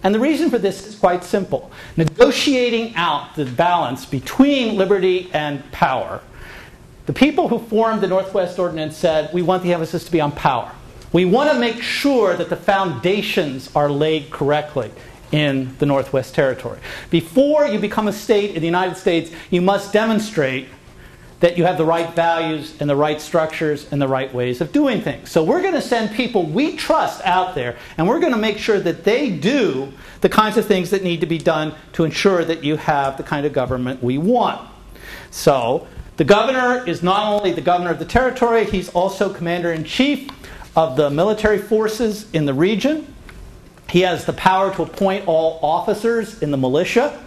And the reason for this is quite simple. Negotiating out the balance between liberty and power. The people who formed the Northwest Ordinance said, we want the emphasis to be on power. We want to make sure that the foundations are laid correctly in the Northwest Territory. Before you become a state in the United States, you must demonstrate that you have the right values and the right structures and the right ways of doing things. So we're going to send people we trust out there, and we're going to make sure that they do the kinds of things that need to be done to ensure that you have the kind of government we want. So the governor is not only the governor of the territory, he's also commander-in-chief of the military forces in the region. He has the power to appoint all officers in the militia.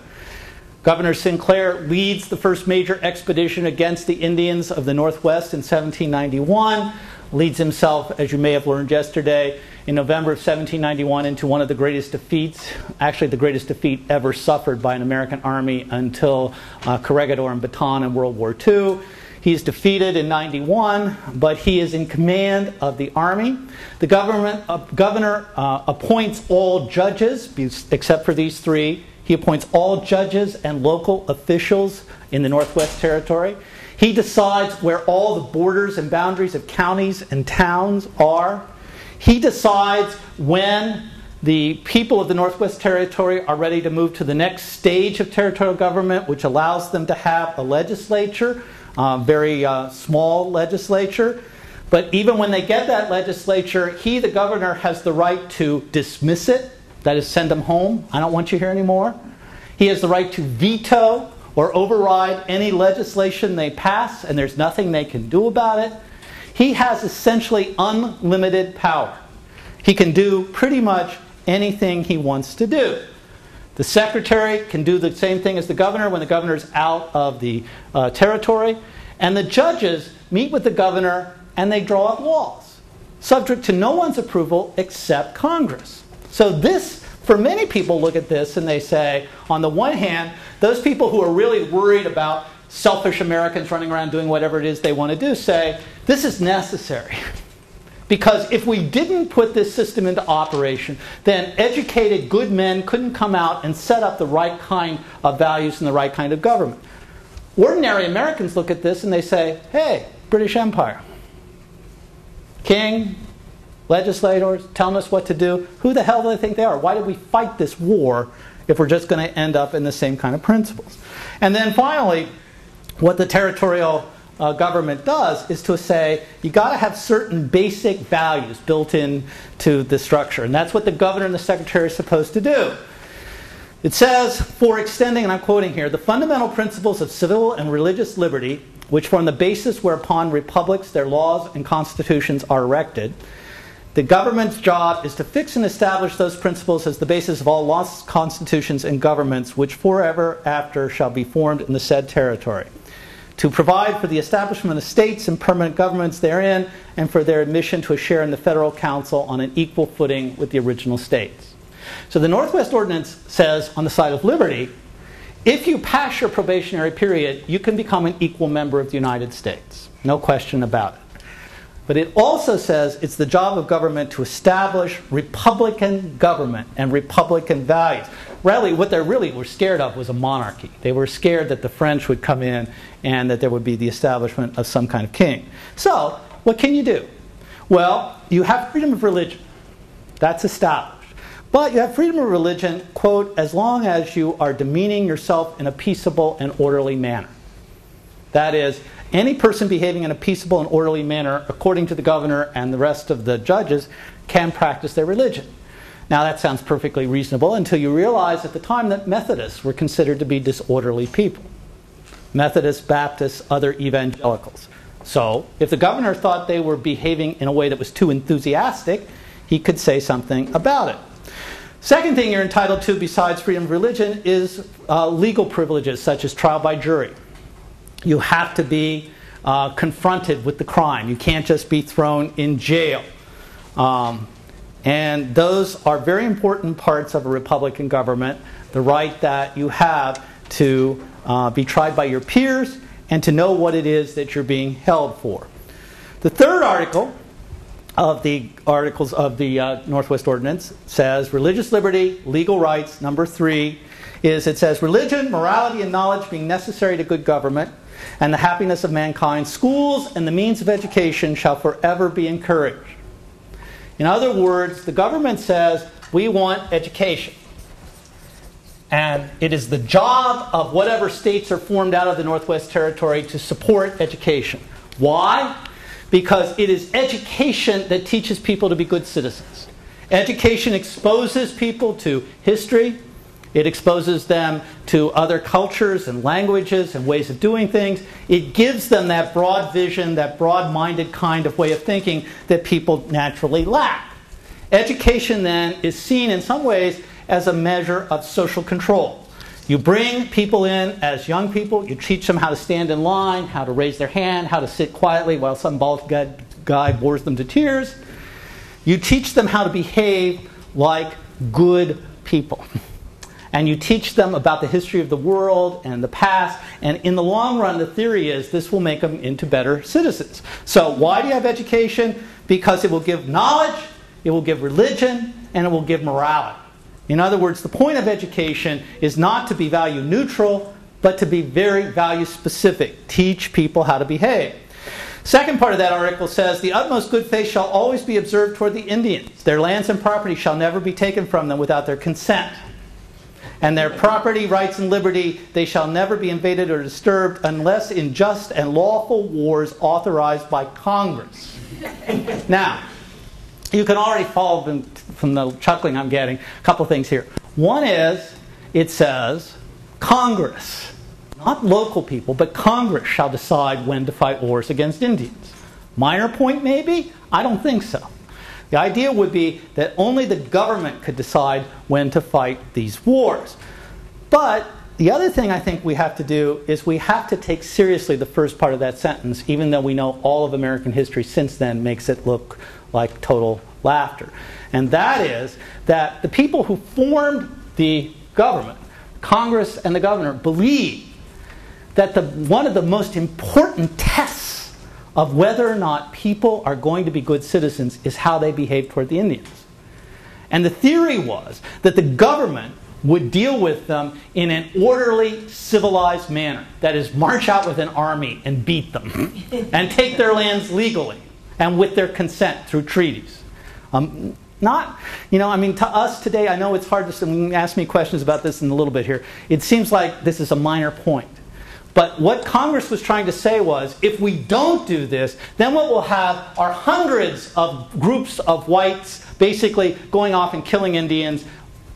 Governor Sinclair leads the first major expedition against the Indians of the Northwest in 1791, leads himself, as you may have learned yesterday, in November of 1791 into one of the greatest defeats, actually the greatest defeat ever suffered by an American army until Corregidor and Bataan in World War II. He is defeated in 91, but he is in command of the army. The governor appoints all judges, except for these three. He appoints all judges and local officials in the Northwest Territory. He decides where all the borders and boundaries of counties and towns are. He decides when the people of the Northwest Territory are ready to move to the next stage of territorial government, which allows them to have a legislature, very small legislature. But even when they get that legislature, he, the governor, has the right to dismiss it. That is, send them home. I don't want you here anymore. He has the right to veto or override any legislation they pass, and there's nothing they can do about it. He has essentially unlimited power. He can do pretty much anything he wants to do. The secretary can do the same thing as the governor when the governor's out of the territory. And the judges meet with the governor and they draw up laws, subject to no one's approval except Congress. So this, for many people, look at this and they say, on the one hand, those people who are really worried about selfish Americans running around doing whatever it is they want to do say, this is necessary. Because if we didn't put this system into operation, then educated, good men couldn't come out and set up the right kind of values and the right kind of government. Ordinary Americans look at this and they say, hey, British Empire. King, legislators telling us what to do. Who the hell do they think they are? Why did we fight this war if we're just going to end up in the same kind of principles? And then finally, what the territorial government does is to say, you got to have certain basic values built into the structure. And that's what the governor and the secretary are supposed to do. It says, for extending, and I'm quoting here, the fundamental principles of civil and religious liberty, which form the basis whereupon republics, their laws, and constitutions are erected. The government's job is to fix and establish those principles as the basis of all laws, constitutions, and governments which forever after shall be formed in the said territory. To provide for the establishment of states and permanent governments therein, and for their admission to a share in the federal council on an equal footing with the original states. So the Northwest Ordinance says, on the side of liberty, if you pass your probationary period, you can become an equal member of the United States. No question about it. But it also says it's the job of government to establish Republican government and Republican values. Really, what they really were scared of was a monarchy. They were scared that the French would come in and that there would be the establishment of some kind of king. So, what can you do? Well, you have freedom of religion. That's established. But you have freedom of religion, quote, as long as you are demeaning yourself in a peaceable and orderly manner. That is, any person behaving in a peaceable and orderly manner, according to the governor and the rest of the judges, can practice their religion. Now that sounds perfectly reasonable until you realize at the time that Methodists were considered to be disorderly people. Methodists, Baptists, other evangelicals. So, if the governor thought they were behaving in a way that was too enthusiastic, he could say something about it. Second thing you're entitled to besides freedom of religion is legal privileges such as trial by jury. You have to be confronted with the crime. You can't just be thrown in jail. And those are very important parts of a Republican government. The right that you have to be tried by your peers and to know what it is that you're being held for. The third article of the articles of the Northwest Ordinance says religious liberty, legal rights. Number 3 is it says religion, morality, and knowledge being necessary to good government and the happiness of mankind, schools and the means of education shall forever be encouraged. In other words, the government says we want education. And it is the job of whatever states are formed out of the Northwest Territory to support education. Why? Because it is education that teaches people to be good citizens. Education exposes people to history. It exposes them to other cultures and languages and ways of doing things. It gives them that broad vision, that broad-minded kind of way of thinking that people naturally lack. Education then is seen in some ways as a measure of social control. You bring people in as young people, you teach them how to stand in line, how to raise their hand, how to sit quietly while some bald guy bores them to tears. You teach them how to behave like good people. And you teach them about the history of the world and the past. And in the long run, the theory is this will make them into better citizens. So why do you have education? Because it will give knowledge, it will give religion, and it will give morality. In other words, the point of education is not to be value neutral, but to be very value specific. Teach people how to behave. Second part of that article says, the utmost good faith shall always be observed toward the Indians. Their lands and property shall never be taken from them without their consent. And their property, rights, and liberty, they shall never be invaded or disturbed unless in just and lawful wars authorized by Congress. Now, you can already follow from the chuckling I'm getting. A couple things here. One is, it says, Congress, not local people, but Congress shall decide when to fight wars against Indians. Minor point maybe? I don't think so. The idea would be that only the government could decide when to fight these wars. But the other thing I think we have to do is we have to take seriously the first part of that sentence, even though we know all of American history since then makes it look like total laughter. And that is that the people who formed the government, Congress and the governor, believe that one of the most important tests of whether or not people are going to be good citizens is how they behave toward the Indians. And the theory was that the government would deal with them in an orderly, civilized manner. That is, march out with an army and beat them and take their lands legally and with their consent through treaties. To us today, I know it's hard to ask me questions about this in a little bit here. It seems like this is a minor point. But what Congress was trying to say was, if we don't do this, then what we'll have are hundreds of groups of whites basically going off and killing Indians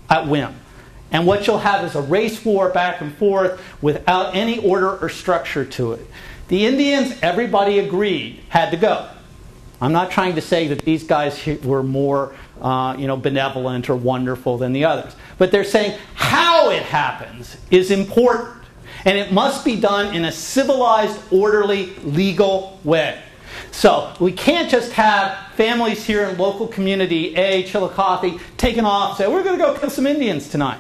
at whim. And what you'll have is a race war back and forth without any order or structure to it. The Indians, everybody agreed, had to go. I'm not trying to say that these guys were more benevolent or wonderful than the others. But they're saying how it happens is important. And it must be done in a civilized, orderly, legal way. So we can't just have families here in local community A, Chillicothe, taking off and say, we're going to go kill some Indians tonight.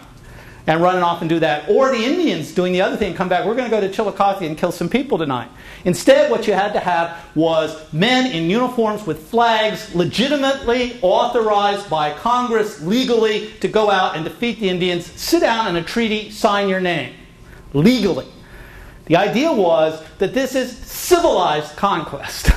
And running off and do that. Or the Indians doing the other thing and come back, we're going to go to Chillicothe and kill some people tonight. Instead, what you had to have was men in uniforms with flags legitimately authorized by Congress legally to go out and defeat the Indians, sit down in a treaty, sign your name. Legally. The idea was that this is civilized conquest.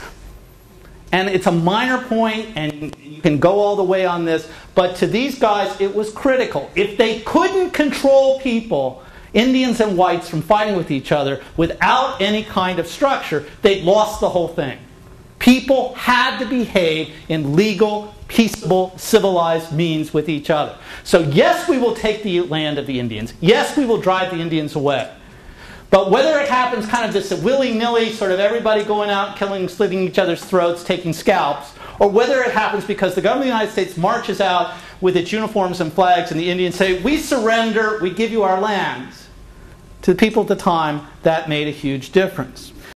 And it's a minor point, and you can go all the way on this, but to these guys it was critical. If they couldn't control people, Indians and whites, from fighting with each other without any kind of structure, they'd lost the whole thing. People had to behave in legal, peaceable, civilized means with each other. So yes, we will take the land of the Indians. Yes, we will drive the Indians away. But whether it happens kind of just willy-nilly, sort of everybody going out, killing, slitting each other's throats, taking scalps, or whether it happens because the government of the United States marches out with its uniforms and flags and the Indians say, we surrender, we give you our lands, to the people at the time, that made a huge difference.